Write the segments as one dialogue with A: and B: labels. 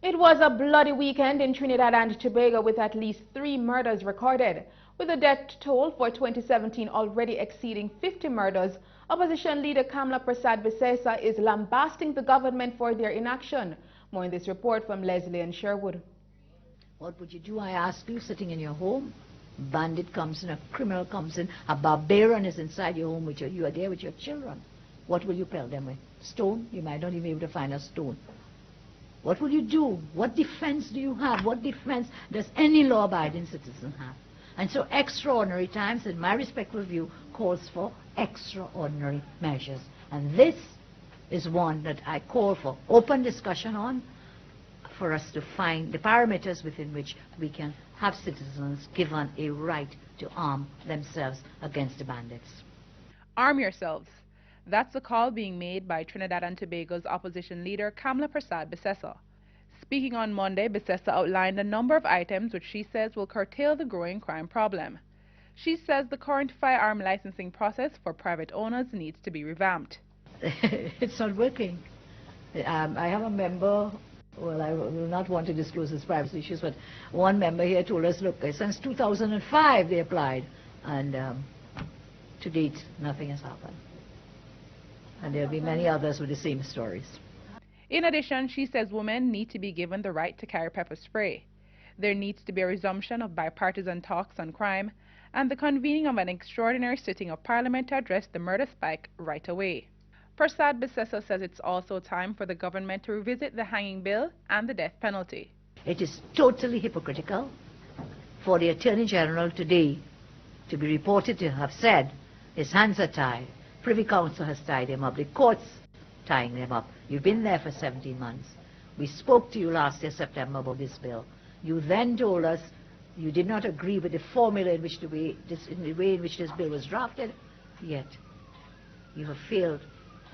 A: It was a bloody weekend in Trinidad and Tobago with at least 3 murders recorded. With the death toll for 2017 already exceeding 50 murders, opposition leader Kamla Prasad Bisesa is lambasting the government for their inaction. More in this report from Leslie and Sherwood.
B: What would you do, I ask you, sitting in your home? Bandit comes in, a criminal comes in, a barbarian is inside your home with you are there with your children. What will you pelt them with? Stone? You might not even be able to find a stone. What will you do? What defense do you have? What defense does any law-abiding citizen have? And so extraordinary times, in my respectful view, calls for extraordinary measures. And this is one that I call for open discussion on, for us to find the parameters within which we can have citizens given a right to arm themselves against the bandits.
C: Arm yourselves. That's the call being made by Trinidad and Tobago's opposition leader Kamla Prasad Bisesa. Speaking on Monday, Bisesa outlined a number of items which she says will curtail the growing crime problem. She says the current firearm licensing process for private owners needs to be revamped.
B: It's not working. I have a member, well, I will not want to disclose his privacy issues, but one member here told us, look, since 2005 they applied, and to date nothing has happened. And there will be many others with the same stories.
C: In addition, she says women need to be given the right to carry pepper spray. There needs to be a resumption of bipartisan talks on crime and the convening of an extraordinary sitting of Parliament to address the murder spike right away. Prasad Bisesa says it's also time for the government to revisit the hanging bill and the death penalty.
B: It is totally hypocritical for the Attorney General today to be reported to have said his hands are tied. Privy Council has tied him up. The court's tying him up. You've been there for 17 months. We spoke to you last year, September, about this bill. You then told us you did not agree with the formula in which the way in which this bill was drafted, yet you have failed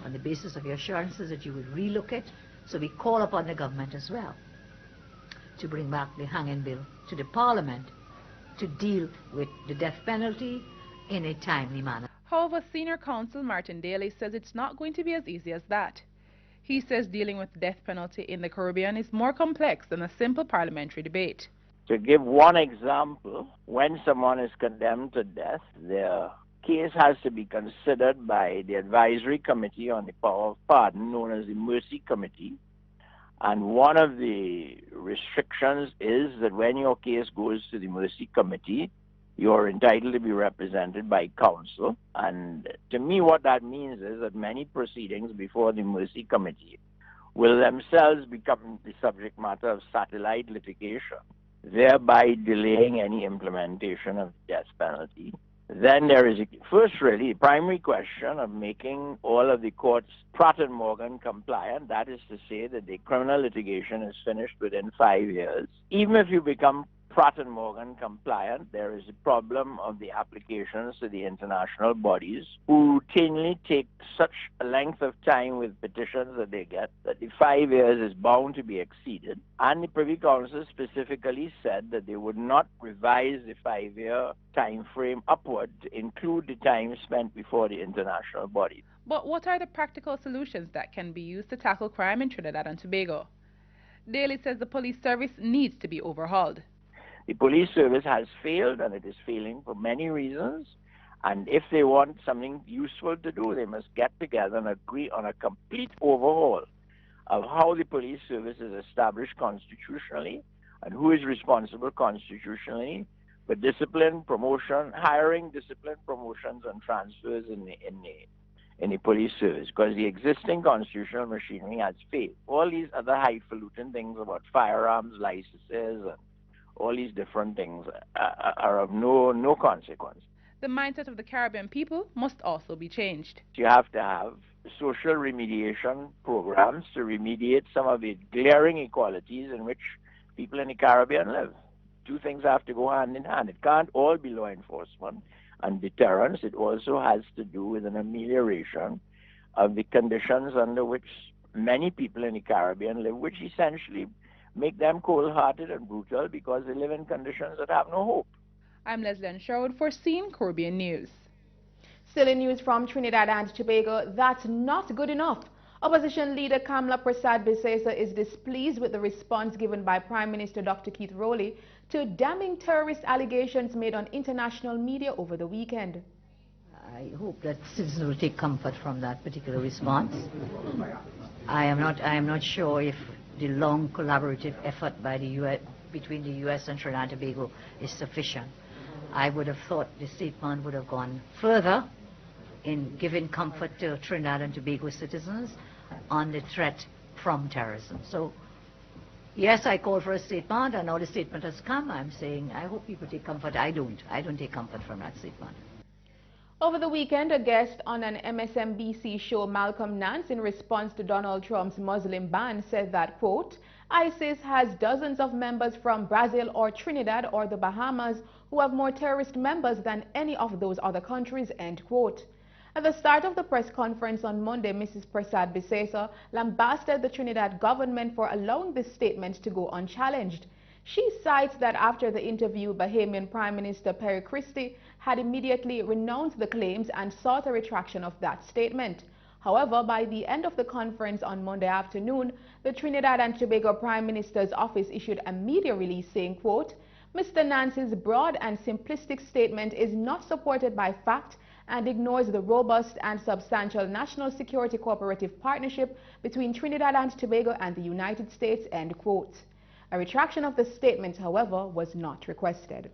B: on the basis of your assurances that you would relook it. So we call upon the government as well to bring back the hanging bill to the Parliament to deal with the death penalty in a timely manner.
C: However, senior counsel Martin Daly says it's not going to be as easy as that. He says dealing with the death penalty in the Caribbean is more complex than a simple parliamentary debate.
D: To give one example, when someone is condemned to death, their case has to be considered by the Advisory Committee on the Power of Pardon, known as the Mercy Committee. And one of the restrictions is that when your case goes to the Mercy Committee, you are entitled to be represented by counsel. And to me, what that means is that many proceedings before the Mercy Committee will themselves become the subject matter of satellite litigation, thereby delaying any implementation of the death penalty. Then there is, first really, the primary question of making all of the courts Pratt and Morgan compliant. That is to say that the criminal litigation is finished within 5 years. Even if you become Pratt and Morgan compliant, there is a problem of the applications to the international bodies, who routinely take such a length of time with petitions that they get that the 5 years is bound to be exceeded. And the Privy Council specifically said that they would not revise the 5-year time frame upward to include the time spent before the international bodies.
C: But what are the practical solutions that can be used to tackle crime in Trinidad and Tobago? Daly says the police service needs to be overhauled.
D: The police service has failed, and it is failing for many reasons. And if they want something useful to do, they must get together and agree on a complete overhaul of how the police service is established constitutionally and who is responsible constitutionally for discipline, promotion, hiring, discipline, promotions, and transfers in the police service, because the existing constitutional machinery has failed. All these other highfalutin things about firearms, licenses, and all these different things are of no consequence.
C: The mindset of the Caribbean people must also be changed.
D: You have to have social remediation programs to remediate some of the glaring inequalities in which people in the Caribbean live. Two things have to go hand in hand. It can't all be law enforcement and deterrence. It also has to do with an amelioration of the conditions under which many people in the Caribbean live, which essentially make them cold-hearted and brutal because they live in conditions that have no hope.
C: I'm Leslie Sherwood for CEEN Caribbean News.
A: Still in news from Trinidad and Tobago, that's not good enough. Opposition leader Kamla Prasad-Bisesa is displeased with the response given by Prime Minister Dr. Keith Rowley to damning terrorist allegations made on international media over the weekend.
B: I hope that citizens will take comfort from that particular response. I am not sure if the long collaborative effort by the US, between the US and Trinidad and Tobago is sufficient. I would have thought the statement would have gone further in giving comfort to Trinidad and Tobago citizens on the threat from terrorism. So, yes, I called for a statement, and now the statement has come. I'm saying I hope people take comfort. I don't take comfort from that statement.
A: Over the weekend, a guest on an MSNBC show, Malcolm Nance, in response to Donald Trump's Muslim ban, said that, quote, ISIS has dozens of members from Brazil or Trinidad or the Bahamas who have more terrorist members than any of those other countries, end quote. At the start of the press conference on Monday, Mrs. Prasad-Bisesa lambasted the Trinidad government for allowing this statement to go unchallenged. She cites that after the interview, Bahamian Prime Minister Perry Christie had immediately renounced the claims and sought a retraction of that statement. However, by the end of the conference on Monday afternoon, the Trinidad and Tobago Prime Minister's office issued a media release saying, quote, Mr. Nance's broad and simplistic statement is not supported by fact and ignores the robust and substantial national security cooperative partnership between Trinidad and Tobago and the United States, end quote. A retraction of the statement, however, was not requested.